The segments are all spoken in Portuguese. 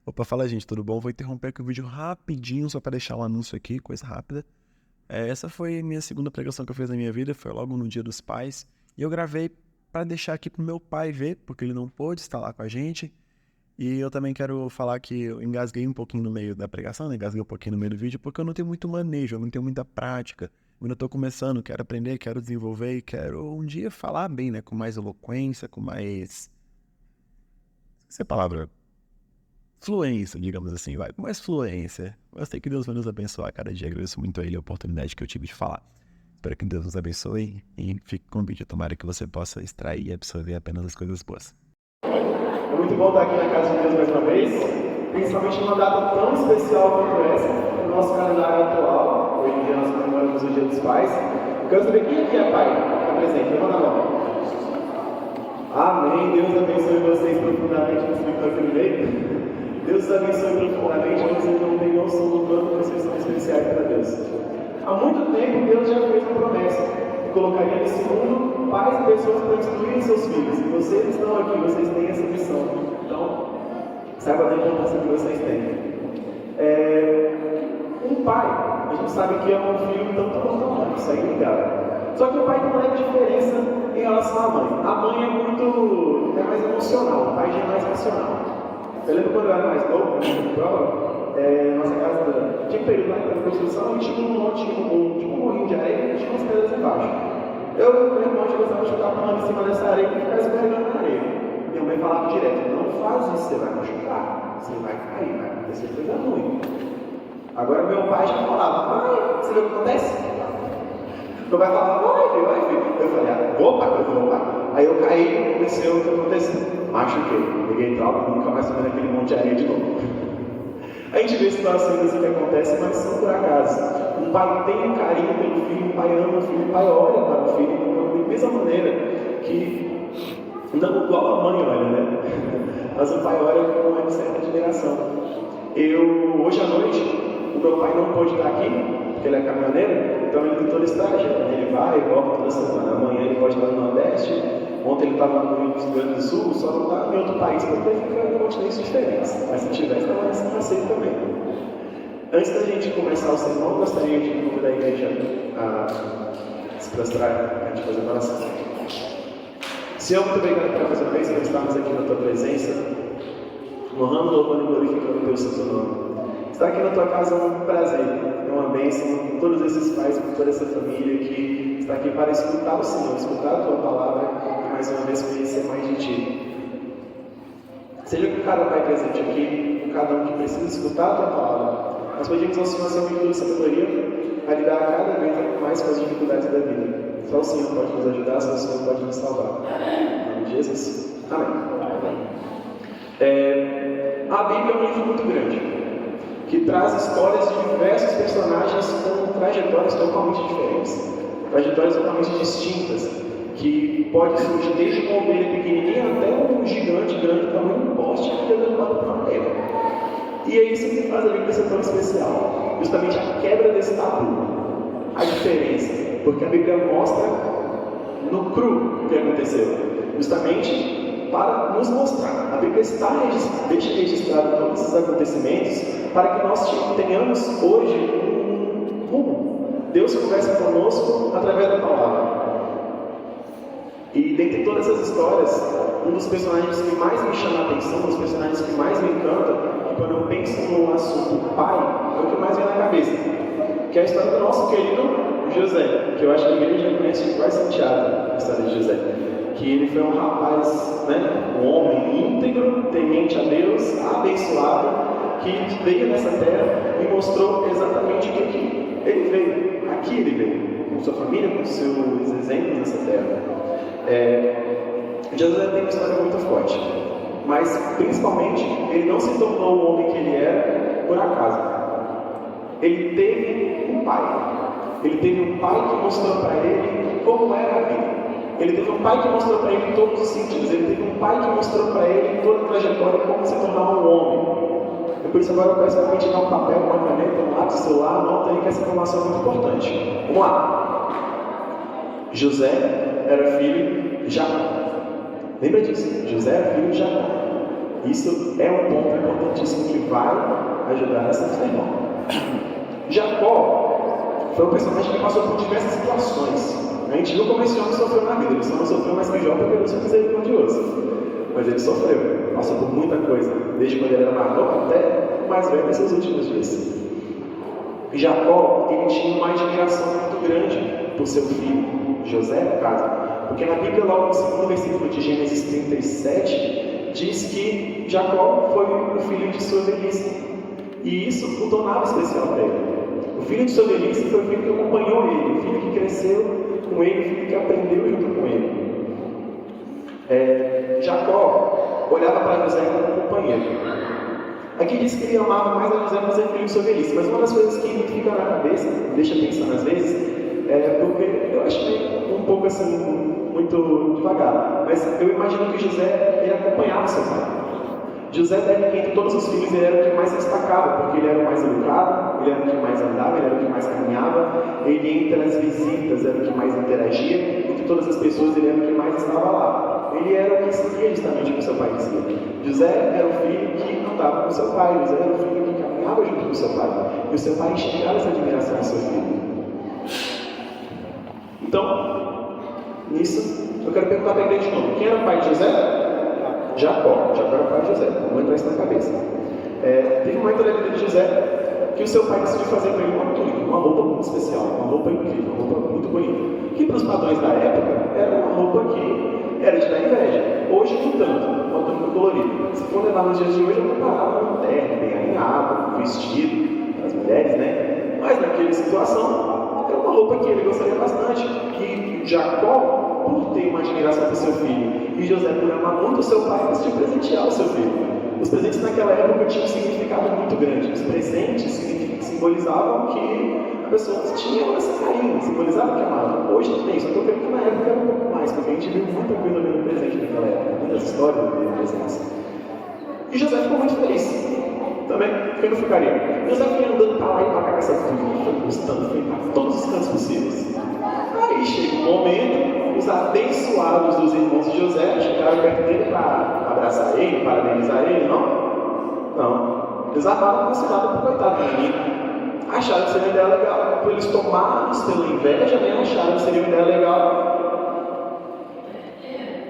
Opa, fala gente, tudo bom? Vou interromper aqui o vídeo rapidinho, só para deixar um anúncio aqui, coisa rápida. Essa foi a minha segunda pregação que eu fiz na minha vida, foi logo no Dia dos Pais. E eu gravei para deixar aqui pro meu pai ver, porque ele não pôde estar lá com a gente. E eu também quero falar que eu engasguei um pouquinho no meio da pregação, né? Engasguei um pouquinho no meio do vídeo, porque eu não tenho muito manejo, eu não tenho muita prática. Eu ainda estou começando, quero aprender, quero desenvolver e quero um dia falar bem, né? Com mais eloquência, com mais... Essa é a palavra... fluência, digamos assim, vai, com mais fluência. Eu sei que Deus vai nos abençoar cada dia. Agradeço muito a Ele a oportunidade que eu tive de falar. Espero que Deus nos abençoe e fique com o vídeo. Tomara que você possa extrair e absorver apenas as coisas boas. É muito bom estar aqui na casa de Deus mais uma vez, principalmente numa data tão especial quanto essa, no nosso calendário atual. Hoje em dia nós comemoramos o Dia dos Pais. Eu quero saber quem aqui é pai? Está presente, levanta a mão. Amém. Deus abençoe vocês profundamente nesse microfone dele. Deus os abençoe profundamente, vocês não têm noção do quanto vocês são especiais para Deus. Há muito tempo Deus já fez uma promessa que colocaria nesse mundo pais e pessoas para instruírem seus filhos. E vocês estão aqui, vocês têm essa missão. Então, saiba da importância que vocês têm. Um pai, a gente sabe que ama um filho tanto quanto a mãe, isso aí é ligado. Só que o pai tem uma leve diferença em relação à mãe. A mãe é mais emocional, o pai já é mais racional. Eu lembro quando eu era mais novo, na prova, nossa casa tinha um período lá de construção e tinha um morrinho de areia e tinha umas pedras embaixo. Eu e meu irmão, a gente gostava de jogar a mão em cima dessa areia e ficar escorregando na areia. Minha mãe falava direto: não faz isso, você vai machucar, você vai cair, vai acontecer coisa ruim. Agora meu pai já falava: vai, você vê o que acontece? Meu pai falava: vai, filho. Eu falei: opa. Aí eu caí, aconteceu o que aconteceu. Machuquei, peguei trauma, nunca mais tomei naquele monte de areia de novo. A gente vê situações assim que acontecem, mas são por acaso. Um pai tem um carinho pelo filho, um pai ama o filho, um pai olha para o filho da mesma maneira que, não igual a mãe olha, né? Mas o pai olha com uma certa admiração. Hoje à noite, o meu pai não pôde estar aqui, porque ele é caminhoneiro, então ele tem todo esse trajeto. Ele vai e volta toda semana. Amanhã ele pode estar no Nordeste. Ontem ele estava no Rio Grande do Sul, só não está em outro país, porque fica em continentes diferentes. Mas se tivesse, estava nesse passeio também. Antes da gente começar o sermão, eu gostaria de convidar a igreja a se prostrar, a gente fazer uma oração. Senhor, muito obrigado pela mais uma vez por estarmos aqui na tua presença, honrando, louvando e glorificando o teu santo nome. Estar aqui na tua casa é um prazer, é uma bênção com todos esses pais, com toda essa família que está aqui para escutar o Senhor, escutar a tua palavra e mais uma vez conhecer mais de ti. Seja com cada pai presente aqui, com cada um que precisa escutar a tua palavra, nós pedimos ao Senhor a sua sabedoria a lidar cada vez mais com as dificuldades da vida. Só o Senhor pode nos ajudar, só o Senhor pode nos salvar. Em nome de Jesus. Amém. A Bíblia é um livro muito grande, que traz histórias de diversos personagens com trajetórias totalmente diferentes, trajetórias totalmente distintas, que pode surgir desde uma ovelha pequenininha até um gigante grande tamanho de um poste que Deus levado para uma terra. E é isso que faz a Bíblia ser tão especial, justamente a quebra desse tabu, a diferença, porque a Bíblia mostra no cru o que aconteceu, justamente para nos mostrar. A Bíblia deixa registrado todos esses acontecimentos para que nós tenhamos hoje um rumo. Deus conversa conosco através da palavra. E dentre todas essas histórias, um dos personagens que mais me chama a atenção, um dos personagens que mais me encanta, e quando eu penso no assunto pai, é o que mais vem na cabeça, que é a história do nosso querido José, que eu acho que a igreja conhece de quase Santiago, a história de José. Que ele foi um rapaz, um homem íntegro, temente a Deus, abençoado, que veio nessa terra e mostrou exatamente o que ele veio. Aqui ele veio, com sua família, com seus exemplos nessa terra. José tem uma história muito forte, mas principalmente ele não se tornou o homem que ele era por acaso. Ele teve um pai. Ele teve um pai que mostrou para ele como era a vida. Ele teve um pai que mostrou para ele em todos os sentidos. Ele teve um pai que mostrou para ele em toda a trajetória como se tornar um homem. E por isso agora eu peço para mim tirar um papel, uma caneta, um lápis, celular, anota aí que essa informação é muito importante. Vamos lá. José era filho de Jacó. Lembra disso? José era filho de Jacó. Isso é um ponto importantíssimo que vai ajudar essa irmã. Jacó foi um personagem que passou por diversas situações. A gente viu como esse homem sofreu na vida. Ele só não sofreu mais que Jó porque Deus foi misericordioso. Mas ele sofreu, passou por muita coisa, desde quando ele era mais novo até mais velho nesses últimos dias. Jacó, ele tinha uma admiração muito grande por seu filho, José, no caso. Porque na Bíblia, logo no segundo versículo de Gênesis 37, diz que Jacó foi o filho de sua velhice. E isso o tornava especial para ele. O filho de sua velhice foi o filho que acompanhou ele, o filho que cresceu com ele, o filho que aprendeu junto com ele. Jacó olhava para José como um companheiro. Aqui diz que ele amava mais a José, mas é filho de sua velhice. Mas uma das coisas que me fica na cabeça, deixa pensando às vezes, porque eu acho que um pouco assim, muito devagar, mas eu imagino que José, ele acompanhava seu pai. José, entre todos os filhos, ele era o que mais se destacava, porque ele era o mais educado, ele era o que mais andava, ele era o que mais caminhava, ele entre as visitas era o que mais interagia, entre todas as pessoas ele era o que mais estava lá. Ele era o que seguia justamente o que seu pai dizia. José era o filho que andava com seu pai, José era o filho que caminhava junto com seu pai, e o seu pai enxergava essa admiração do seu filho. Então, nisso, eu quero perguntar para a igreja de novo: quem era o pai de José? Jacó era o pai de José. Vamos entrar isso na cabeça. Teve um momento da vida de José que o seu pai decidiu fazer para ele uma túnica, uma roupa muito especial, uma roupa incrível, uma roupa muito bonita, que para os padrões da época era uma roupa que era de dar inveja. Hoje, não tanto, uma túnica colorida. Se for levar nos dias de hoje, eu comparava com um terno, bem alinhado, um vestido para as mulheres, né? Mas naquela situação, era uma roupa que ele gostaria bastante, que Jacó, por ter uma admiração por seu filho, e José, por amar muito o seu pai, decidiu presentear o seu filho. Os presentes naquela época tinham um significado muito grande. Os presentes simbolizavam que a pessoa tinha esse carinho, simbolizavam que amava. Hoje também, só que eu creio que na época era um pouco mais, porque a gente viu muita coisa vendo presente naquela época, muitas histórias vendo presentes. E José ficou muito feliz. Também, quem não ficaria? José foi andando para lá e para cá com essa túnica, foi gostando, foi para todos os cantos possíveis. Aí chega um momento, os abençoados dos irmãos de José chegaram perto dele para abraçar ele, parabenizar ele, não. Eles amavam com nada para o coitado do menino. Acharam que seria uma ideia legal. Por eles tomados pela inveja, né? Acharam que seria uma ideia legal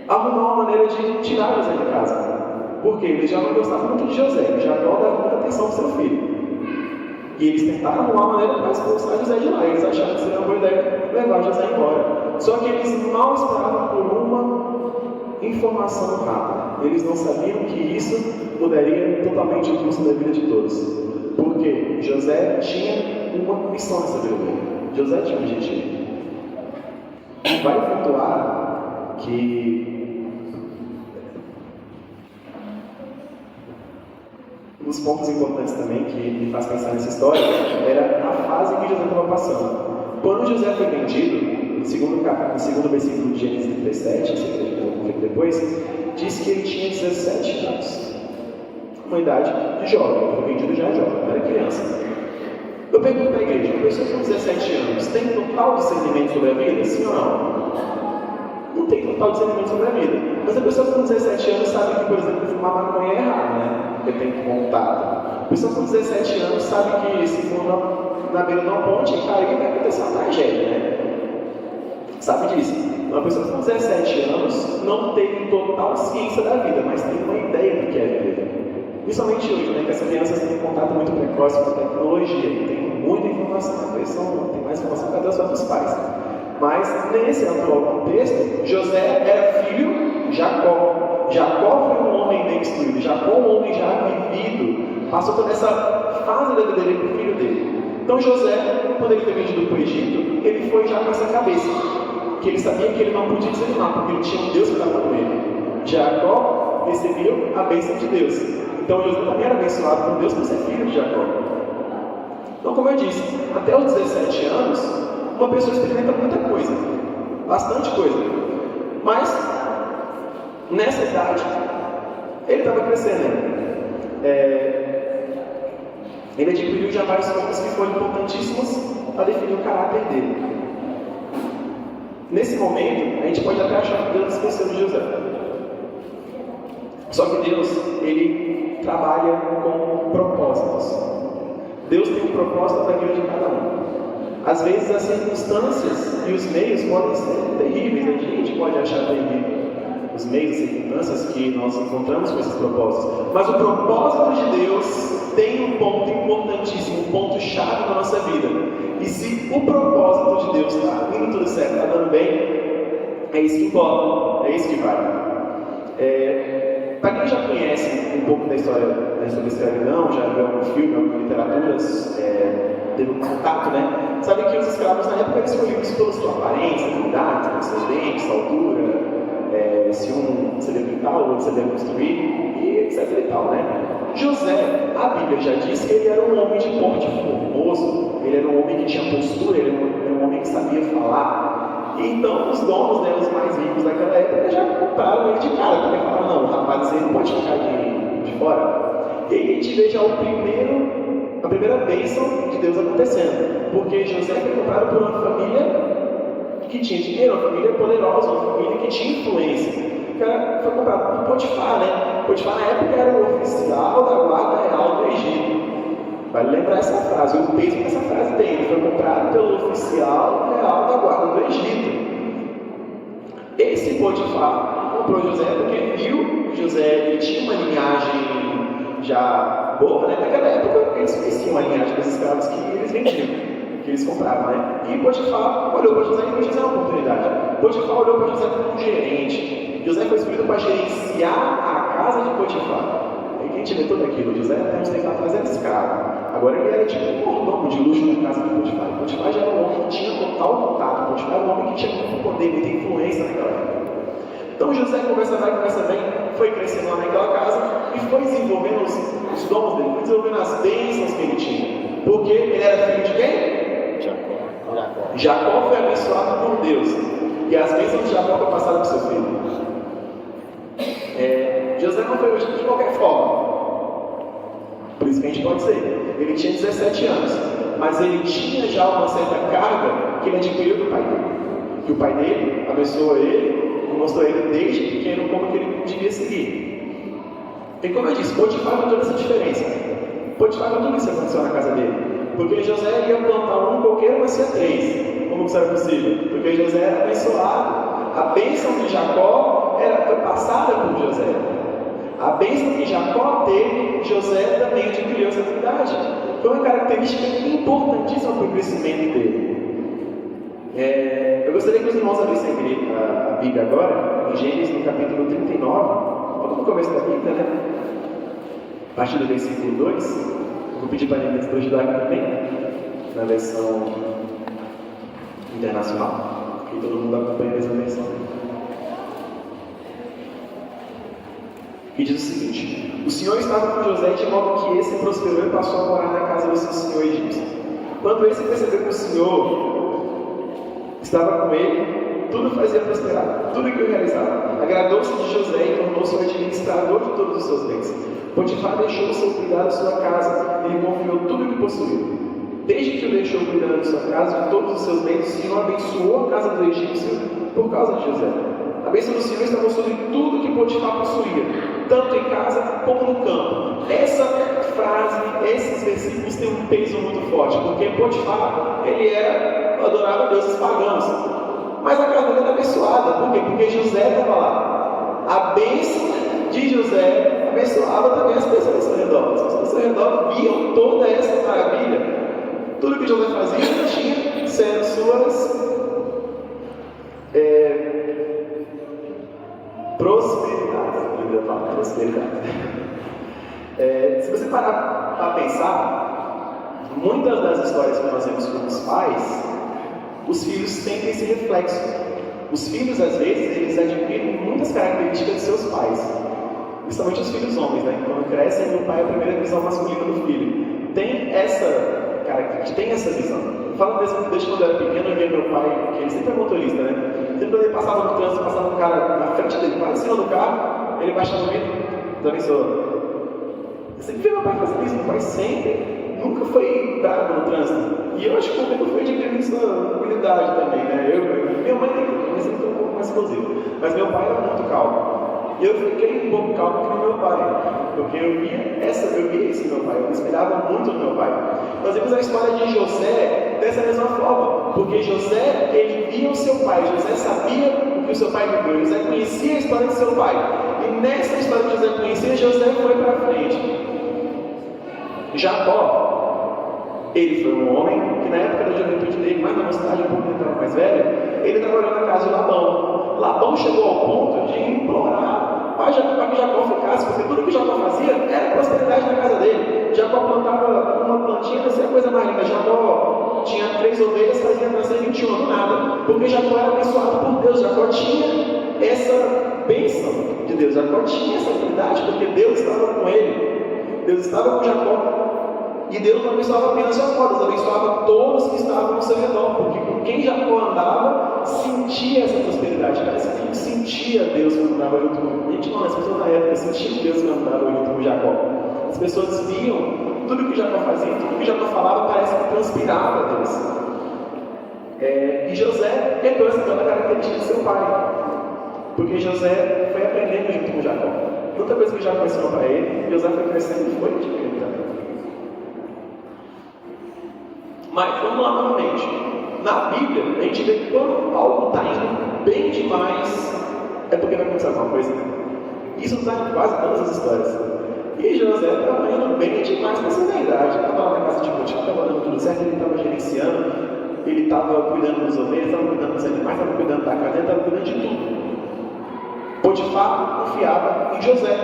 arrumar uma maneira de tirar José de casa. Porque eles já não gostavam muito de José, já não davam muita atenção ao seu filho. E eles tentaram arrumar uma maneira para expulsar José de lá. Eles acharam que seria uma boa ideia levar José embora. Só que eles mal esperavam por uma informação rápida. Eles não sabiam que isso mudaria totalmente o curso da vida de todos. Porque José tinha uma missão nessa vida dele. José tinha um objetivo. Vai pontuar que um dos pontos importantes também que me faz pensar nessa história era a fase que José estava passando. Quando José foi vendido, no segundo versículo de Gênesis 37, depois, diz que ele tinha 17 anos. Uma idade de jovem, ele foi vendido já jovem, não era criança. Eu pergunto para a igreja: uma pessoa com 17 anos tem total discernimento sobre a vida? Sim ou não? Não tem total discernimento sobre a vida. Mas a pessoa com 17 anos sabe que, por exemplo, fumar maconha é errado, né? Porque tem contato. A pessoa com 17 anos sabe que se for na beira de uma ponte e cair, vai acontecer uma tragédia, né? Sabe disso. Uma pessoa com 17 anos não tem total ciência da vida, mas tem uma ideia do que é a vida. Principalmente hoje, né? Que as crianças têm contato muito precoce com a tecnologia, tem muita informação, tem mais informação que até os próprios pais. Mas nesse atual contexto, José era filho de Jacó. Jacó foi um homem bem instruído, Jacó um homem já vivido, passou por essa fase da vida dele para o filho dele. Então José, quando ele foi vendido para o Egito, ele foi já com essa cabeça, que ele sabia que ele não podia desanimar, porque ele tinha um Deus que estava com ele. Jacó recebeu a bênção de Deus. Então José também era abençoado por Deus por ser filho de Jacó. Então, como eu disse, até os 17 anos, uma pessoa experimenta muita coisa, bastante coisa. Mas, nessa idade, ele estava crescendo. Ele adquiriu já vários pontos que foram importantíssimos para definir o caráter dele. Nesse momento, a gente pode até achar que Deus esqueceu de José. Só que Deus, ele trabalha com propósito. Deus tem um propósito para a vida de cada um. Às vezes as circunstâncias e os meios podem ser terríveis, a gente pode achar terrível os meios e circunstâncias que nós encontramos com esses propósitos. Mas o propósito de Deus tem um ponto importantíssimo, um ponto chave na nossa vida. E se o propósito de Deus está indo tudo certo, está dando bem, é isso que importa, é isso que vale. Para quem já conhece um pouco da história sobre a escravidão, já viu algum filme, algumas literaturas, teve um contato, né? Sabe que os escravos na época eram escolhidos pela sua aparência, idade, pelos seus dentes, altura, se um sabia pintar, o outro sabia construir, e etc e tal, né? José, a Bíblia já diz que ele era um homem de porte formoso, ele era um homem que tinha postura, ele era um homem que sabia falar. E então os donos, né, os mais ricos daquela época já compraram ele de cara, porque falaram, não, o rapaz ele não pode ficar de fora. E aí a gente vê já a primeira bênção de Deus acontecendo, porque José foi comprado por uma família que tinha dinheiro, uma família poderosa, uma família que tinha influência. O cara foi comprado por Potifar, né? Potifar na época era o oficial da guarda real do Egito. Vale lembrar essa frase, o peso que essa frase tem. Ele foi comprado pelo oficial real da guarda do Egito. Esse Potifar comprou José porque viu que José ele tinha uma linhagem já boa, né? Naquela época eles conheciam a linhagem dos escravos que eles vendiam, que eles compravam, né? E Potifar olhou para José e viu José uma oportunidade. Potifar olhou para José como um gerente. José foi escolhido para gerenciar a casa de Potifar. E quem tiver tudo aquilo, José até uns tempos atrás era escravo. Agora ele era tipo um mordomo de luxo na casa de Potifar. Potifar já era um homem que tinha total contato. Potifar era um homem que tinha muito poder, muita influência naquela época. Então José conversa bem, foi crescendo lá naquela casa e foi desenvolvendo os dons dele, foi desenvolvendo as bênçãos que ele tinha. Porque ele era filho de quem? Jacó foi abençoado por Deus. E as bênçãos de Jacó foram passadas para o seu filho. José não foi hoje de qualquer forma. Por isso que a gente pode dizer, ele tinha 17 anos, mas ele tinha já uma certa carga que ele adquiriu do pai dele. Que o pai dele abençoou ele e mostrou ele desde pequeno como que ele devia seguir. E como eu disse, Potifar não toda essa diferença. Potifar não tudo isso aconteceu na casa dele. Porque José ia plantar um coqueiro, mas tinha 3. Como que isso era possível? Porque José era abençoado. A bênção de Jacó foi passada por José. A bênção que Jacó teve, José também adquiriu essa habilidade. Foi uma característica importantíssima para o crescimento dele. Eu gostaria que os irmãos abrissem a Bíblia agora, em Gênesis, no capítulo 39. Vamos no começo da Bíblia, né? A partir do versículo 2. Vou pedir para a gente ajudar aqui também, na versão internacional, que todo mundo acompanha a mesma versão. E diz o seguinte: o Senhor estava com José de modo que esse prosperou e passou a morar na casa do seu senhor egípcio. Quando esse percebeu que o Senhor estava com ele, tudo fazia prosperar, tudo que o realizava. Agradou-se de José e tornou-se o administrador de todos os seus bens. Potifar deixou o seu cuidado de sua casa, ele confiou tudo o que possuía. Desde que o deixou cuidando de sua casa, de todos os seus bens, o Senhor abençoou a casa do egípcio por causa de José. A bênção do Senhor estava sobre tudo que Potifar possuía, tanto em casa como no campo. Essa frase, esses versículos têm um peso muito forte, porque Potifar, ele adorava deuses pagãos, mas a casa dele era abençoada. Por quê? Porque José estava lá. A bênção de José abençoava também as pessoas ao seu redor. As pessoas ao seu redor viam toda essa maravilha. Tudo que José fazia tinha sendo suas prosperidade. Se você parar para pensar, muitas das histórias que nós vemos com os pais, os filhos têm esse reflexo. Os filhos, às vezes, eles adquirem muitas características de seus pais, principalmente os filhos homens, né? Quando crescem, o pai é a primeira visão masculina do filho. Tem essa característica, tem essa visão. Eu falo mesmo, desde quando eu era pequeno, eu via meu pai, que ele sempre é motorista, né? Sempre quando ele passava no trânsito, passava um cara na frente dele, quase em cima do carro, ele baixava o vidro, Deus abençoe. Eu sempre vi meu pai fazer isso, meu pai sempre, nunca foi bravo no trânsito. E eu acho que comigo foi adquirindo essa habilidade também, né? Minha mãe sempre foi um pouco mais explosiva, mas meu pai era muito calmo. E eu fiquei um pouco calmo que no meu pai, porque eu via isso no meu pai, eu me espelhava inspirava muito no meu pai. Nós vemos a história de José dessa mesma forma, porque José, ele via o seu pai, José sabia o que o seu pai viveu, José conhecia a história do seu pai, e nessa história que José conhecia, José foi para frente. Jacó, ele foi um homem que na época da juventude dele, mais na mocidade, um pouco ele estava mais velho, ele trabalhou na casa de Labão. Labão chegou ao ponto de implorar para que Jacó ficasse, porque tudo que Jacó fazia era prosperidade na casa dele. Jacó plantava uma plantinha, essa é a coisa mais linda. Jacó tinha 3 ovelhas, fazia nascer 21 do nada, porque Jacó era abençoado por Deus. Jacó tinha essa bênção de Deus, Jacó tinha essa habilidade, porque Deus estava com ele, Deus estava com Jacó. E Deus não abençoava apenas Jacó, Deus abençoava todos que estavam ao seu redor, porque com quem Jacó andava, sentia essa prosperidade. Parece que sentia Deus quando andava junto com ele. As pessoas na época sentiam Deus quando andava junto com Jacó. As pessoas viam tudo que Jacó fazia, tudo que Jacó falava, parece que transpirava Deus. E José herdou essa toda característica de seu pai, porque José foi aprendendo junto com Jacó. Muita coisa que Jacó ensinou para ele, José foi crescendo e foi adquirindo também. Mas vamos lá novamente. Na Bíblia, a gente vê que quando algo está indo bem demais, é porque vai acontecer alguma coisa. Isso está em quase todas as histórias. E José estava indo bem demais nessa verdade. Estava lá na casa de Potifar, estava dando tudo certo, ele estava gerenciando, ele estava cuidando dos ovelhas, estava cuidando dos animais, estava cuidando da casa, estava cuidando de tudo. Potifar confiava em José.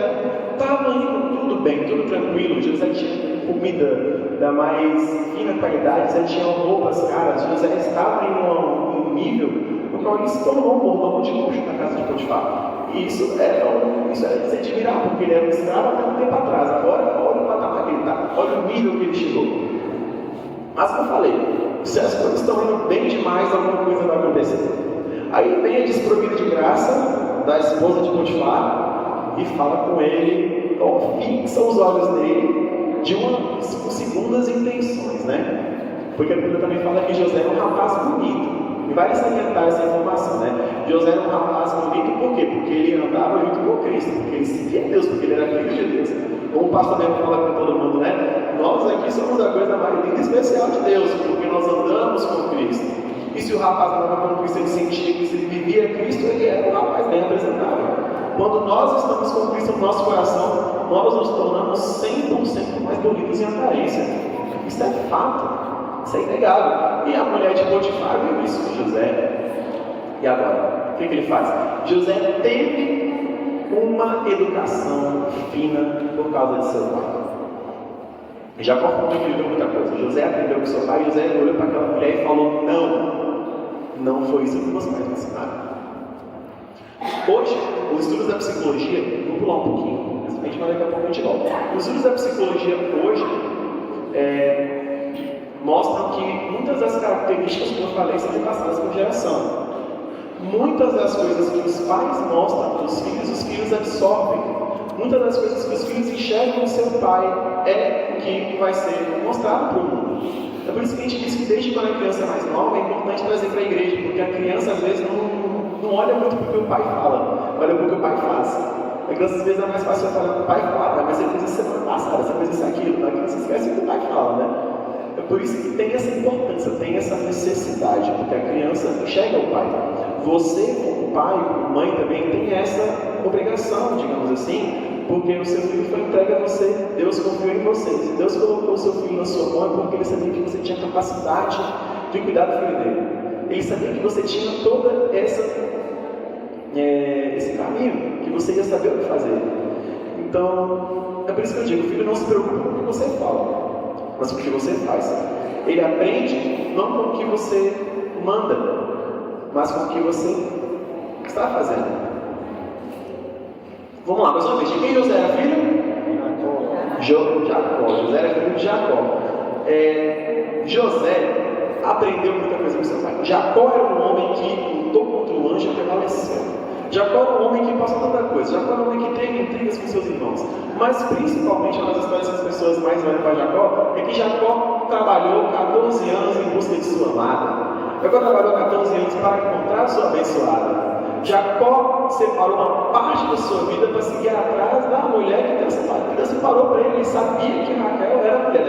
Estava indo tudo bem, tudo tranquilo. José tinha comida da mais fina qualidade, José tinha roupas caras, José estava em um nível no qual ele se tornou um mordomo de luxo na casa de Potifar. E isso era de se admirar, porque ele era um escravo até um tempo atrás. Agora, olha o patamar que ele está, olha o nível que ele chegou. Mas como eu falei, se as coisas estão indo bem demais, alguma coisa vai acontecer. Aí vem a desprovida de graça da esposa de Potifar e fala com ele, fixa os olhos nele com segundas intenções, né? Porque a Bíblia também fala que José era um rapaz bonito. E vai salientar essa informação, né? José era um rapaz bonito por quê? Porque ele andava junto com Cristo, porque ele seguia Deus, porque ele era filho de Deus. Como o pastor mesmo fala com todo mundo, né? Nós aqui somos a coisa mais linda e especial de Deus, porque nós andamos com Cristo. E se o rapaz andava com Cristo, ele sentia que se ele vivia Cristo, ele era um rapaz bem apresentável. Quando nós estamos com Cristo no nosso coração, nós nos tornamos 100% mais bonitos em aparência. Isso é fato. Isso é inegável. E a mulher de Potifar viu isso de José. E agora? O que ele faz? José teve uma educação fina por causa de seu pai. Jacó aprendeu muita coisa. José aprendeu com seu pai. José olhou para aquela mulher e falou: não foi isso que meus pais me ensinaram. Hoje, os estudos da psicologia, vou pular um pouquinho, mas daqui a pouco a gente volta. Os estudos da psicologia hoje mostram que muitas das características que eu falei são passadas por geração. Muitas das coisas que os pais mostram para os filhos absorvem. Muitas das coisas que os filhos enxergam no seu pai é o que vai ser mostrado para o mundo. É por isso que a gente diz que desde quando a criança é mais nova é importante trazer para a igreja, porque a criança às vezes não olha muito para o que o pai fala, olha para o que o pai faz. A criança às vezes é mais fácil falar com o pai fala, mas você fez isso semana passada, você fez isso aquilo, a criança esquece o que o pai fala, né? É por isso que tem essa importância, tem essa necessidade, porque a criança enxerga o pai. Você, como pai, como mãe, também tem essa obrigação, digamos assim, porque o seu filho foi entregue a você, Deus confiou em você. Se Deus colocou o seu filho na sua mão, é porque Ele sabia que você tinha capacidade de cuidar do filho dele. Ele sabia que você tinha toda esse caminho, que você ia saber o que fazer. Então, é por isso que eu digo, o filho não se preocupa com o que você fala, mas com o que você faz. Ele aprende não com o que você manda, mas com o que você está fazendo. Vamos lá, mais uma vez. De quem José era filho? Jacó. José era filho de Jacó. José aprendeu muita coisa com seu pai. Jacó era um homem que lutou contra o anjo e prevaleceu. Jacó era um homem que passou tanta coisa. Jacó era um homem que teve intrigas com seus irmãos. Mas principalmente uma das histórias que as pessoas mais olham para Jacó é que Jacó trabalhou 14 anos em busca de sua amada. Jacó trabalhou 14 anos para encontrar sua abençoada. Jacó separou uma parte da sua vida para seguir atrás da mulher que Deus separou para ele. Ele sabia que Raquel era a mulher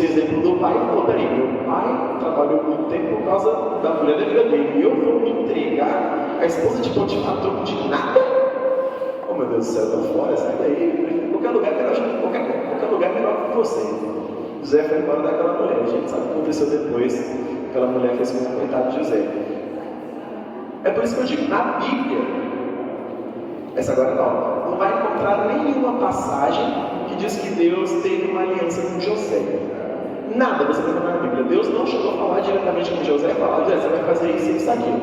esse exemplo do pai e falou: peraí, meu pai trabalhou muito tempo por causa da mulher da vida dele, e eu vou me entregar a esposa de Potifar a troco de nada? Oh meu Deus do céu, tô fora, sai daí, qualquer lugar é melhor, qualquer lugar é melhor que você. José foi embora daquela mulher, a gente sabe o que aconteceu depois, aquela mulher fez com o coitado de José. É por isso que eu digo, na Bíblia, essa agora não vai encontrar nenhuma passagem que diz que Deus teve uma aliança com José. Nada você vai encontrar na Bíblia. Deus não chegou a falar diretamente com José e falar: José, você vai fazer isso e isso aqui.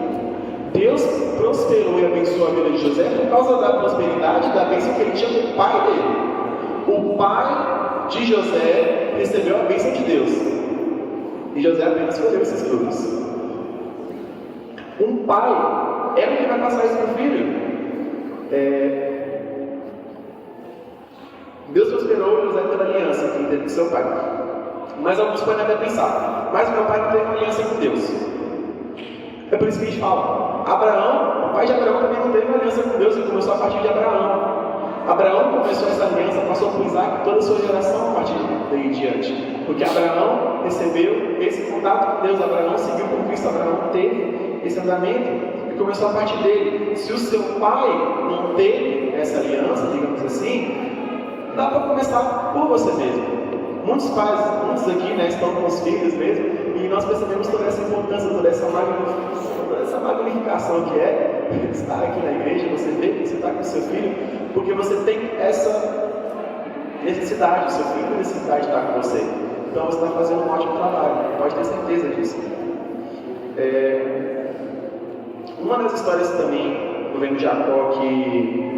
Deus prosperou e abençoou a vida de José por causa da prosperidade, da bênção que ele tinha com o pai dele. O pai de José recebeu a bênção de Deus. E José apenas colheu esses frutos. Um pai é o que vai passar isso para o filho. Deus prosperou José pela aliança que ele teve com seu pai. Mas alguns podem até pensar: mas meu pai não teve uma aliança com Deus. É por isso que a gente fala: Abraão, o pai de Abraão também não teve uma aliança com Deus, e começou a partir de Abraão. Abraão começou essa aliança, passou por Isaac, toda a sua geração a partir daí em diante. Porque Abraão recebeu esse contato com Deus, Abraão seguiu com Cristo, Abraão teve esse andamento e começou a partir dele. Se o seu pai não teve essa aliança, digamos assim, dá para começar por você mesmo. Muitos pais, muitos aqui, estão com os filhos mesmo, e nós percebemos toda essa importância, toda essa magnificação que é estar aqui na igreja, você vê que você está com o seu filho, porque você tem essa necessidade, o seu filho tem necessidade de estar com você. Então você está fazendo um ótimo trabalho, pode ter certeza disso. Uma das histórias também do reino de Jacó que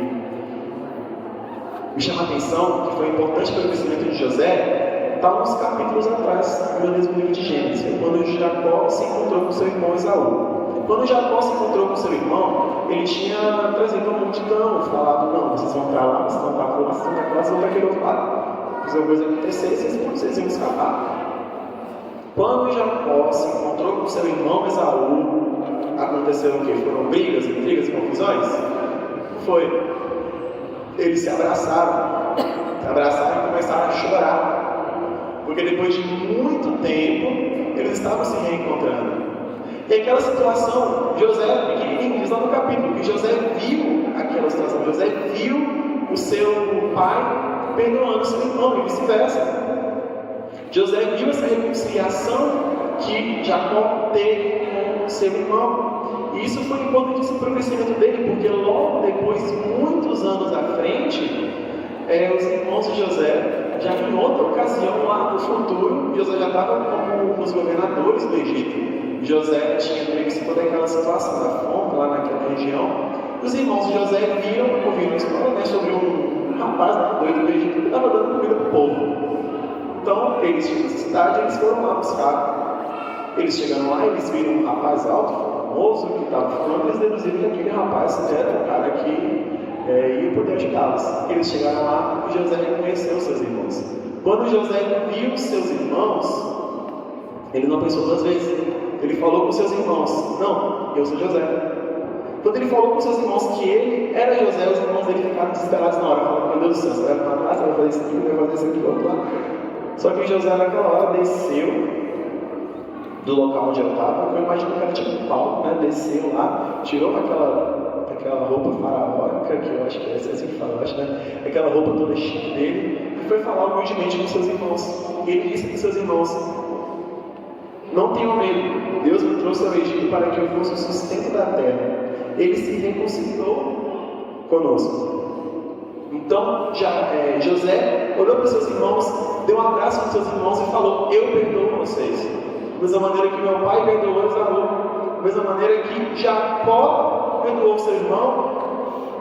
me chama a atenção, que foi importante para o crescimento de José, está uns capítulos atrás, no mesmo livro de Gênesis, quando Jacó se encontrou com seu irmão Esaú. Quando Jacó se encontrou com seu irmão, ele tinha trazido uma multidão, falado: não, vocês vão para lá, vocês vão para lá, vocês vão para lá, vocês vão para aquele outro lado. Se alguma coisa acontecer, vocês iam escapar. Quando Jacó se encontrou com seu irmão Esaú, aconteceu o quê? Foram brigas, intrigas e confusões? Foi. Eles se abraçaram e começaram a chorar, porque depois de muito tempo eles estavam se reencontrando. E aquela situação, José, pequenininho, diz lá no capítulo, que José viu aquela situação, José viu o seu pai perdoando seu irmão e vice-versa. José viu essa reconciliação que Jacó teve com seu irmão. E isso foi importante para o crescimento dele, porque logo depois, muitos anos à frente, os irmãos de José, já em outra ocasião, lá no futuro, José já estava como os governadores do Egito. José tinha participado daquela situação da fome lá naquela região. Os irmãos de José ouviram a história sobre um rapaz doido do Egito que estava dando comida para o povo. Então, eles tinham necessidade, eles foram lá buscar. Eles chegaram lá, eles viram um rapaz alto, famoso, que estava falando, eles deduziram que aquele rapaz era o cara que ia poder ajudá-los. Eles chegaram lá e José reconheceu seus irmãos. Quando José viu seus irmãos, ele não pensou duas vezes. Ele falou com seus irmãos: não, eu sou José. Quando ele falou com seus irmãos que ele era José, os irmãos dele ficaram desesperados na hora. Falaram: meu Deus do céu, você vai para trás, você vai fazer isso aqui, vai fazer isso aqui, outro lá. Só que José naquela hora desceu do local onde eu estava. Eu imagino que era tipo um palco, desceu lá, tirou aquela roupa faraónica, que eu acho que é assim que fala, aquela roupa toda chique dele, e foi falar humildemente com seus irmãos. E ele disse para seus irmãos: não tenham medo, Deus me trouxe ao Egito para que eu fosse o sustento da terra. Ele se reconciliou conosco. Então, José olhou para seus irmãos, deu um abraço para seus irmãos e falou: eu perdoo vocês. Da mesma maneira que meu pai perdoou Esaú, da mesma maneira que Jacó perdoou seu irmão,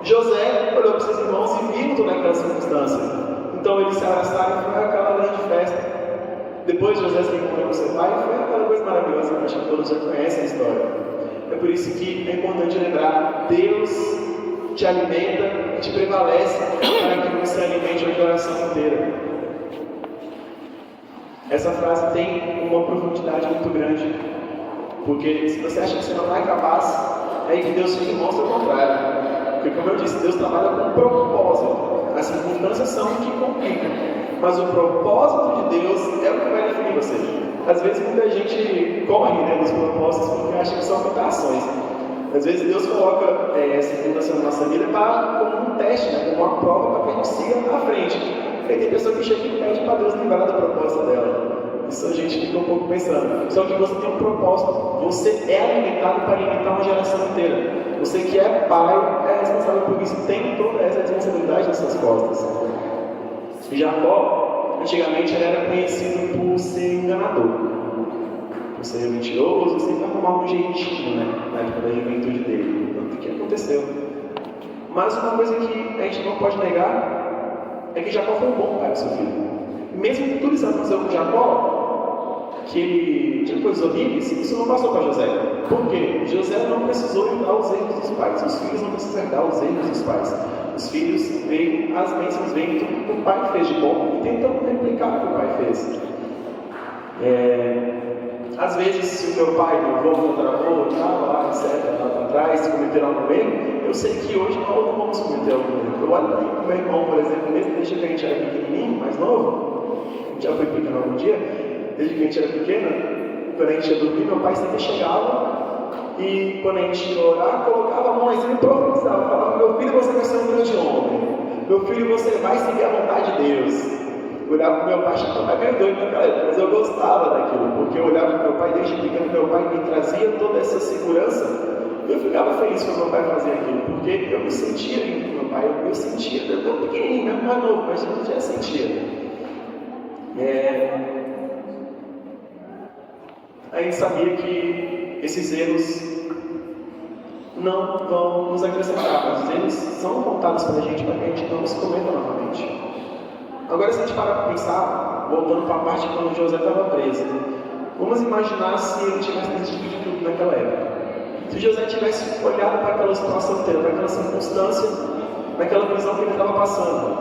José olhou para seus irmãos e viu toda aquela circunstância. Então, eles se abraçaram e foi aquela grande festa. Depois José se encontrou com seu pai e foi aquela coisa maravilhosa, que acho que todos já conhecem a história. É por isso que é importante lembrar: Deus te alimenta, te prevalece para que você alimente a geração inteira. Essa frase tem uma profundidade muito grande, porque se você acha que você não é capaz, é aí que Deus te mostra o contrário. Porque, como eu disse, Deus trabalha com propósito. A as circunstâncias são o que complicam. Mas o propósito de Deus é o que vai definir você. Às vezes muita gente corre, né, dos propósitos porque acha que são limitações. Às vezes Deus coloca essa circunstância na nossa vida como um teste, né, como uma prova para que a gente siga à frente. Aí tem pessoa que chega e pede para Deus livrar do propósito dela. Isso a gente fica um pouco pensando. Só que você tem um propósito. Você é alimentado para alimentar uma geração inteira. Você que é pai é responsável por isso. Tem toda essa responsabilidade nas suas costas. Jacó, antigamente, ele era conhecido por ser enganador, por ser mentiroso, sempre arrumar um jeitinho, né? Na época da juventude dele. Tanto que aconteceu. Mas uma coisa que a gente não pode negar é que Jacó foi um bom pai do seu filho. Mesmo que tudo isso aconteceu com Jacó, que ele tinha coisas horríveis, isso não passou para José. Por quê? José não precisou herdar os erros dos pais. Os filhos não precisam herdar os erros dos pais. Os filhos veem, as bênçãos veem tudo que o pai fez de bom e tentam replicar o que o pai fez. Às vezes, se o meu pai, meu avô, meu travô, lá, etc., lá atrás, cometeram algum erro, eu sei que hoje nós não vamos cometer algum erro. Eu olho para o meu irmão, por exemplo, mesmo desde que a gente era pequenininho, mais novo, a gente já foi pequeno algum dia, desde que a gente era pequeno, quando a gente ia dormir, meu pai sempre chegava e quando a gente ia orar, colocava a mão e sempre profetizava, falava: meu filho, você vai ser um grande homem, meu filho, você vai seguir a vontade de Deus. Eu olhava para o meu pai, achava que meu pai meio doido naquela época, mas eu gostava daquilo, porque eu olhava para o meu pai, desde pequeno, meu pai me trazia toda essa segurança. Eu ficava feliz quando meu pai fazia aquilo, porque eu me sentia lindo com meu pai, eu sentia, eu pequenininho, mesmo mais novo, mas eu já sentia. A gente sabia que esses erros não vão nos acrescentar, mas os erros são contados para a gente para que a gente não os cometa novamente. Agora, se a gente parar para pensar, voltando para a parte quando José estava preso, vamos imaginar se ele tivesse desistido de tudo naquela época. Se José tivesse olhado para aquela situação inteira, para aquela circunstância, naquela prisão que ele estava passando,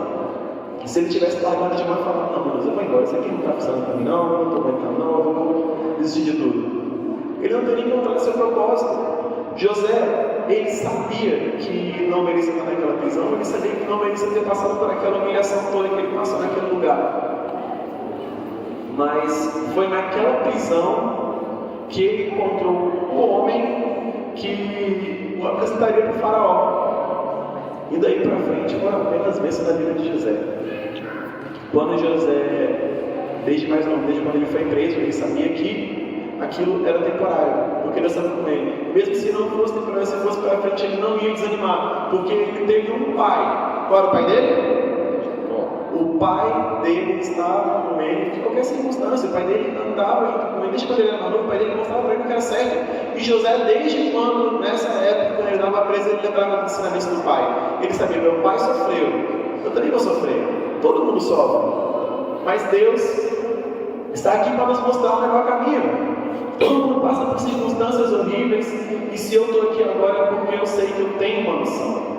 se ele tivesse largado de mão e falado: não, Deus, eu vou embora, isso aqui não está funcionando para mim, não, eu não estou aguentando, não, eu vou desistir de tudo. Ele não teria encontrado seu propósito. José, ele sabia que não merecia estar naquela prisão, ele sabia que não merecia ter passado por aquela humilhação toda que ele passou naquele lugar. Mas foi naquela prisão que ele encontrou o homem que o apresentaria para o faraó. E daí para frente foram apenas bênçãos da vida de José. Quando José, desde mais novo, desde quando ele foi preso, ele sabia que aquilo era temporário, porque Deus estava com ele. Mesmo se não fosse temporário, se fosse para frente, ele não ia desanimar, porque ele teve um pai. Qual era o pai dele? O pai dele estava com ele de qualquer circunstância. O pai dele andava junto com ele, desde quando ele era maluco, o pai dele mostrava para ele o que era certo. E José, desde quando, nessa época, quando ele estava preso, ele lembrava dos ensinamentos do pai. Ele sabia: meu pai sofreu, eu também vou sofrer. Todo mundo sofre. Mas Deus está aqui para nos mostrar o melhor caminho. Todo mundo passa por circunstâncias horríveis, e se eu estou aqui agora é porque eu sei que eu tenho uma missão.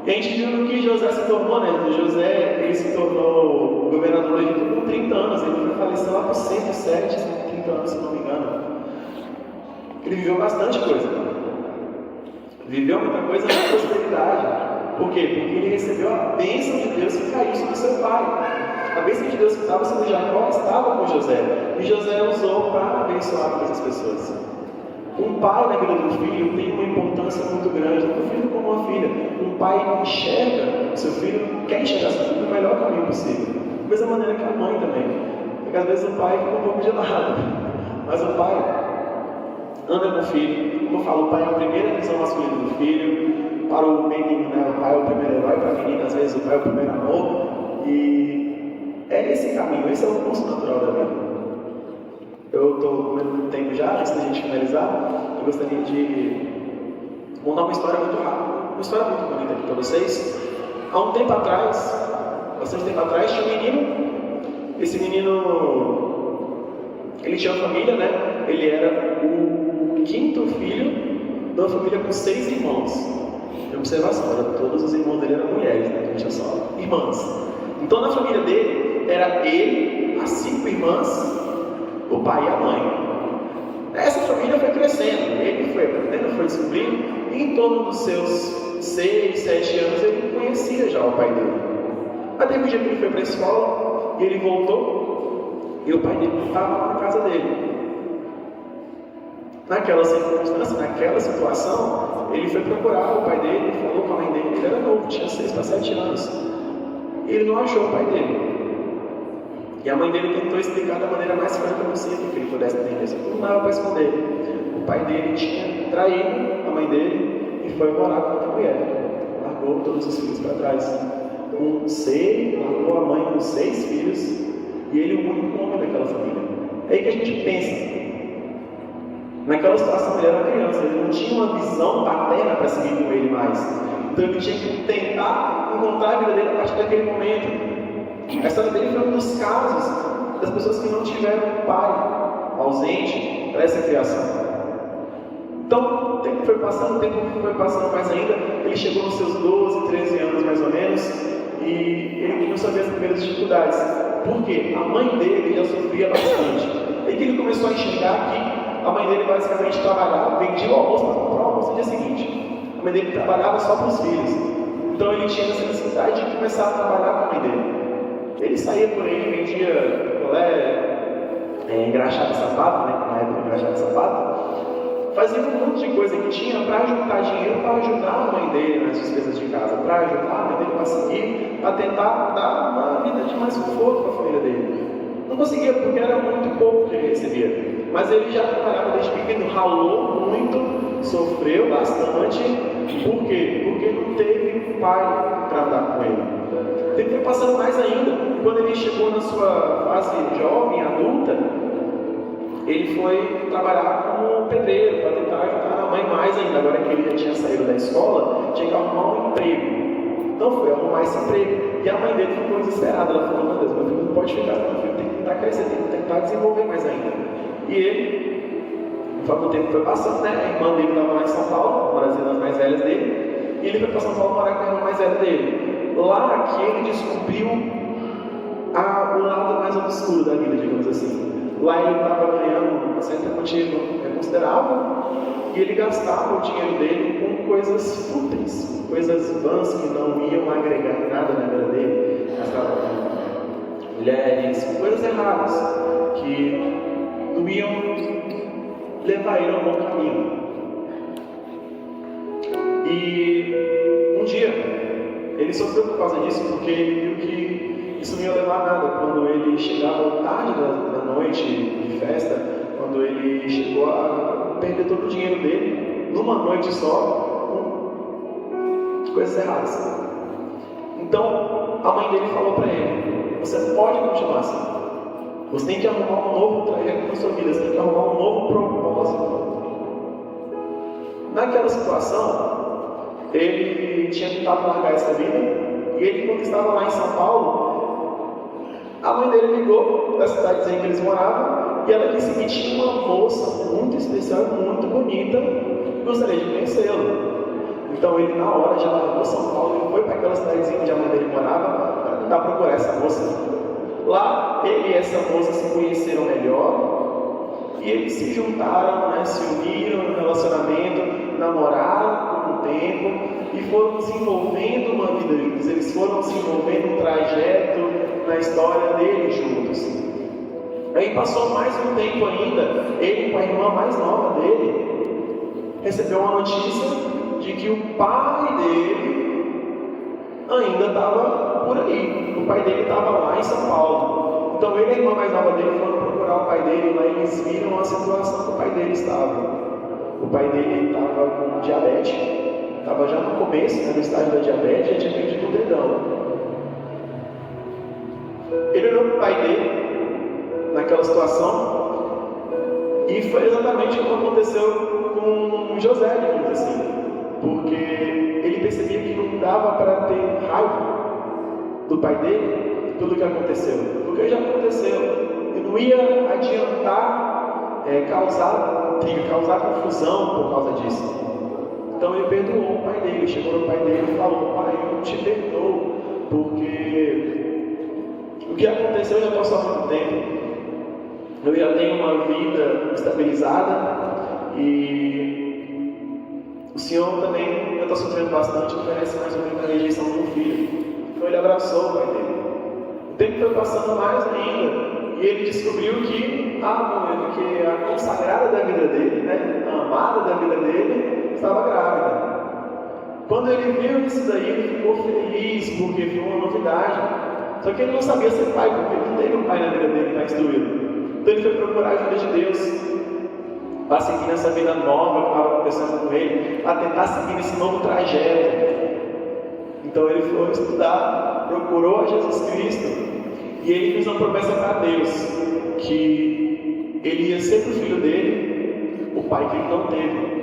E a gente viu no que José se tornou, né? José, ele se tornou governador do Egito com 30 anos, ele faleceu lá por 107, 130 anos, se não me engano. Ele viveu bastante coisa. Viveu muita coisa na prosperidade. Por quê? Porque ele recebeu a bênção de Deus que caiu sobre seu pai. A bênção de Deus que estava sobre Jacó estava com José. E José usou para abençoar todas as pessoas. Um pai na vida do filho tem uma importância muito grande, tanto o filho como a filha. Um pai enxerga seu filho, quer enxergar seu filho no melhor caminho possível. Da mesma maneira que a mãe também. Porque às vezes o pai fica um pouco gelado, mas o pai anda com o filho. Como eu falo, o pai é a primeira visão masculina do filho. Para o menino, né, o pai é o primeiro herói, para a menina, às vezes, o pai é o primeiro amor. E é esse caminho, esse é o curso natural da vida. Eu estou com muito tempo já, antes da gente finalizar, eu gostaria de contar uma história muito rápida, uma história muito bonita aqui para vocês. Há um tempo atrás, bastante tempo atrás, tinha um menino. Esse menino, ele tinha uma família, né? Ele era o quinto filho de uma família com 6 irmãos. De observação, todos os irmãos dele eram mulheres, né? Não tinha só irmãs. Então na família dele, era ele, as 5 irmãs, o pai e a mãe. Essa família foi crescendo, ele foi aprendendo, foi descobrindo, e em torno dos seus 6, 7 anos ele conhecia já o pai dele. Aí teve um dia que ele foi para a escola, e ele voltou, e o pai dele não estava lá na casa dele. Naquela circunstância, naquela situação, ele foi procurar o pai dele, falou com a mãe dele, ele era novo, tinha 6 para 7 anos. E ele não achou o pai dele. E a mãe dele tentou explicar da maneira mais franca possível que ele pudesse entender, só que não dava para esconder. O pai dele tinha traído a mãe dele e foi morar com outra mulher. Largou todos os filhos para trás. Largou a mãe com 6 filhos e ele o único homem daquela família. É aí que a gente pensa. Naquela situação ele era criança, ele não tinha uma visão paterna para seguir com ele mais. Então ele tinha que tentar encontrar a vida dele a partir daquele momento. A história dele foi um dos casos das pessoas que não tiveram um pai ausente para essa criação. Então, o tempo foi passando mais ainda, ele chegou nos seus 12, 13 anos mais ou menos, e ele começou a ver as primeiras dificuldades. Por quê? A mãe dele já sofria bastante. E que ele começou a enxergar que a mãe dele basicamente trabalhava, vendia o almoço para comprar o almoço no dia seguinte. A mãe dele trabalhava só para os filhos. Então ele tinha essa necessidade de começar a trabalhar com a mãe dele. Ele saía por aí, vendia engraxado de sapato, né? Na época engraxado de sapato. Fazia um monte de coisa que tinha para juntar dinheiro, para ajudar a mãe dele nas despesas de casa, para ajudar a mãe dele a seguir, a tentar dar uma vida de mais conforto para a família dele. Não conseguia porque era muito pouco que ele recebia. Mas ele já trabalhava desde pequeno, ralou muito, sofreu bastante. Por quê? Porque não teve um pai para dar com ele. Ele foi passando mais ainda. Quando ele chegou na sua fase jovem, adulta, ele foi trabalhar como pedreiro para tentar ajudar a mãe mais ainda. Agora que ele já tinha saído da escola, tinha que arrumar um emprego. Então foi arrumar esse emprego. E a mãe dele ficou desesperada. Ela falou: meu Deus, meu filho não pode ficar, meu filho tem que tentar crescer, tem que tentar desenvolver mais ainda. E ele, conforme o tempo foi passando, né? A irmã dele estava lá em São Paulo, uma das irmãs mais velhas dele, e ele foi para São Paulo morar com a irmã mais velha dele. Lá que ele descobriu o lado mais obscuro da vida, digamos assim. Lá ele estava ganhando uma certa quantia considerável e ele gastava o dinheiro dele com coisas fúteis, coisas vãs que não iam agregar nada na vida dele. Gastava com mulheres, coisas erradas que não iam levar ele ao bom caminho. E um dia ele sofreu por causa disso, porque ele viu que isso não ia levar a nada. Quando ele chegava tarde da noite de festa, quando ele chegou a perder todo o dinheiro dele numa noite só com coisas erradas. Então a mãe dele falou para ele: você pode continuar assim. Você tem que arrumar um novo trajeto na sua vida, você tem que arrumar um novo propósito. Naquela situação, ele tinha tentado largar essa vida, e ele, quando estava lá em São Paulo, a mãe dele ligou da cidadezinha que eles moravam, e ela disse que tinha uma moça muito especial, muito bonita, e gostaria de conhecê-lo. Então ele, na hora, já largou São Paulo e foi para aquela cidadezinha onde a mãe dele morava, para tentar procurar essa moça. Lá, ele e essa moça se conheceram melhor e eles se juntaram, né, se uniram no relacionamento, namoraram por um tempo e foram desenvolvendo uma vida juntos. Eles foram desenvolvendo um trajeto na história deles juntos. Aí passou mais um tempo ainda, ele com a irmã mais nova dele recebeu uma notícia de que o pai dele ainda estava por aí. O pai dele estava lá em São Paulo. Então ele e a irmã mais nova dele foram procurar o pai dele e lá eles viram a situação que o pai dele estava. O pai dele estava com diabetes, estava já no começo, né, no estágio da diabetes, já tinha perdido o dedão. Ele olhou para o pai dele naquela situação e foi exatamente o que aconteceu com José, digamos assim. Porque ele percebia que não dava para ter raiva do pai dele tudo o que aconteceu, porque já aconteceu, e não ia adiantar causar confusão por causa disso. Então ele perdoou o pai dele, chegou no pai dele e falou: pai, eu te perdoo, porque o que aconteceu já passou há muito tempo, eu já tenho uma vida estabilizada e o senhor também já está sofrendo bastante, merece mais ou menos a rejeição do filho. Então ele abraçou o pai dele. O tempo foi passando mais ainda, e ele descobriu que a consagrada da vida dele, né, a amada da vida dele, estava grávida. Quando ele viu isso daí, ele ficou feliz, porque foi uma novidade. Só que ele não sabia ser pai, porque ele não teve um pai na vida dele para instruí-lo. Então ele foi procurar a ajuda de Deus para seguir nessa vida nova que estava acontecendo com ele, a tentar seguir nesse novo trajeto. Então ele foi estudar, procurou a Jesus Cristo, e ele fez uma promessa para Deus, que ele ia ser para o filho dele o pai que ele não teve.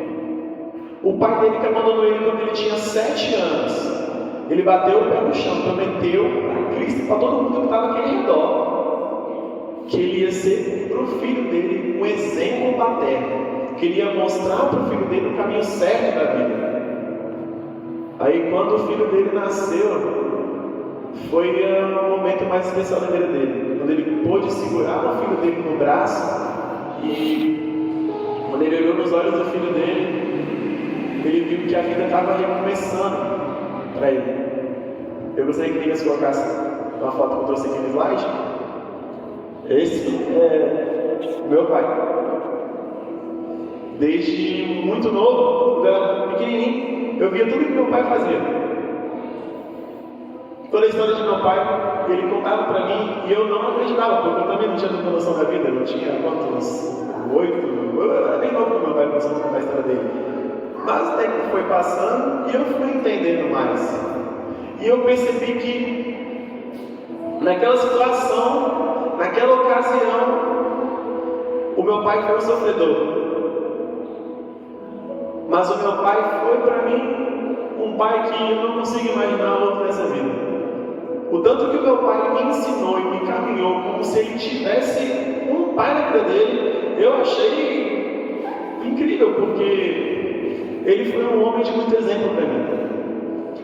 O pai dele que abandonou ele quando ele tinha 7 anos, ele bateu o pé no chão, prometeu para Cristo e para todo mundo que estava aqui ao redor, que ele ia ser para o filho dele um exemplo paterno, que ele ia mostrar para o filho dele o caminho certo da vida. Aí quando o filho dele nasceu, foi o momento mais especial da vida dele, quando ele pôde segurar o filho dele no braço, e quando ele olhou nos olhos do filho dele, ele viu que a vida estava recomeçando para ele. Eu gostaria que o Nicolas colocasse uma foto que eu trouxe aqui no slide. Esse é meu pai. Desde muito novo, quando eu era pequenininho, eu via tudo que meu pai fazia. Toda a história de meu pai, ele contava para mim e eu não acreditava, porque eu também não tinha tanta noção da vida. Eu tinha quantos? 8? Eu era bem novo quando meu pai começou a contar a história dele. Mas o tempo foi passando e eu fui entendendo mais. E eu percebi que naquela situação, naquela ocasião, o meu pai foi um sofredor. Mas o meu pai foi para mim um pai que eu não consigo imaginar outro nessa vida. O tanto que o meu pai me ensinou e me encaminhou como se ele tivesse um pai na vida dele, eu achei incrível, porque ele foi um homem de muito exemplo para mim.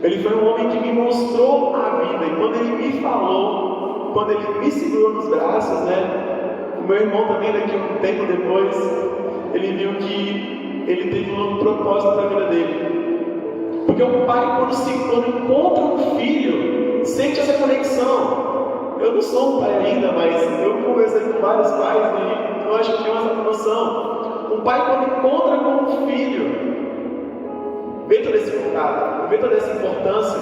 Ele foi um homem que me mostrou a vida. E quando ele me falou, quando ele me segurou nos braços, né? O meu irmão também, daqui a um tempo depois, ele viu que ele teve um novo propósito para a vida dele. Porque o pai, quando encontra um filho, sente essa conexão. Eu não sou um pai ainda, mas eu conversei com vários pais e eu acho que tenho essa noção. Um pai, quando encontra com um filho, vê todo esse contato, vê toda essa importância.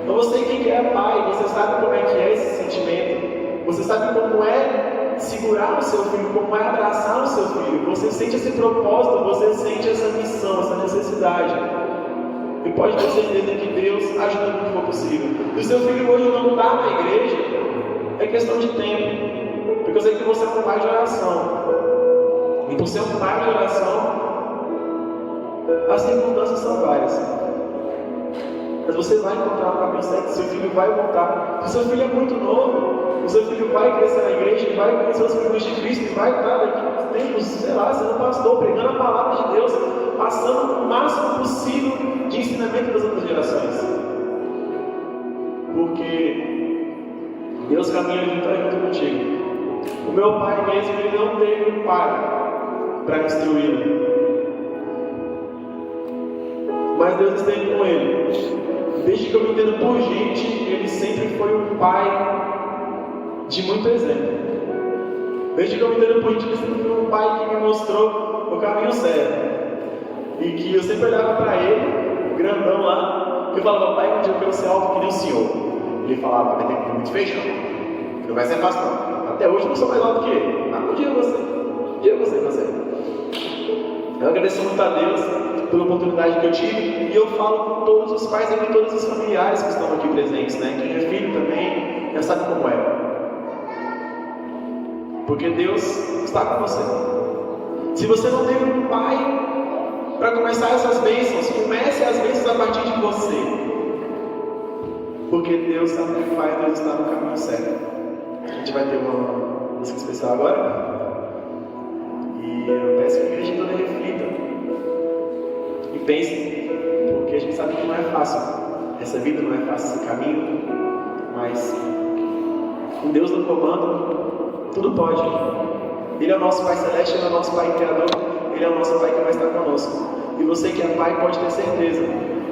Então você que é pai, você sabe como é que é esse sentimento. Você sabe como é segurar o seu filho, como é abraçar o seu filho. Você sente esse propósito, você sente essa missão, essa necessidade. E pode ter certeza que Deus ajuda no que for possível. E o seu filho hoje não está na igreja, é questão de tempo. Porque eu sei que você é um pai de oração. E por ser um pai de oração, as circunstâncias são várias. Mas você vai encontrar o caminho certo, seu filho vai voltar. Se seu filho é muito novo, o seu filho vai crescer na igreja, vai conhecer os caminhos de Cristo, e vai estar daqui a uns tempos, sei lá, sendo pastor, pregando a palavra de Deus, passando o máximo possível de ensinamento das outras gerações. Porque Deus caminha junto contigo. O meu pai mesmo, ele não teve um pai para instruí-lo. Mas Deus esteve com ele. Desde que eu me entendo por gente, ele sempre foi um pai de muito exemplo. Desde que eu me entendo por gente, ele sempre foi um pai que me mostrou o caminho certo. E que eu sempre olhava para ele, grandão lá, e eu falava, pai, um dia eu quero ser alto que nem o senhor. Ele falava, vai ter que comer muito feijão. Não vai ser fácil não. Até hoje eu não sou mais alto que ele. Mas um dia você. Eu agradeço muito a Deus pela oportunidade que eu tive, e eu falo com todos os pais e com todos os familiares que estão aqui presentes, né? Quem é filho também já sabe como é. Porque Deus está com você. Se você não teve um pai para começar essas bênçãos, comece as bênçãos a partir de você. Porque Deus sabe o que faz, Deus está no caminho certo. A gente vai ter uma música especial agora. E eu peço que a igreja toda reflita e pense, porque a gente sabe que não é fácil. Essa vida não é fácil, esse caminho. Mas com Deus no comando, tudo pode. Ele é o nosso Pai Celeste, Ele é o nosso Pai Criador, Ele é o nosso Pai que vai estar conosco. E você que é pai pode ter certeza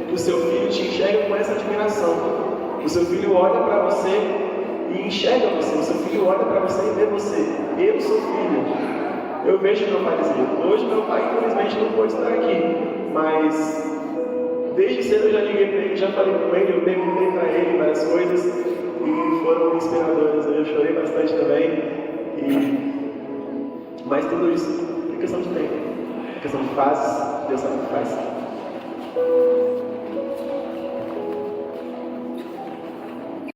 que o seu filho te enxerga com essa admiração. O seu filho olha para você enxerga você, o seu filho olha para você e vê você. Eu sou filho. Eu vejo meu pai dizer. Hoje meu pai, infelizmente, não pode estar aqui, mas desde cedo eu já liguei para ele, já falei com ele, eu perguntei para ele várias coisas e foram inspiradoras. Eu chorei bastante também. Mas tudo isso é questão de tempo, é questão de fases, Deus sabe o que faz.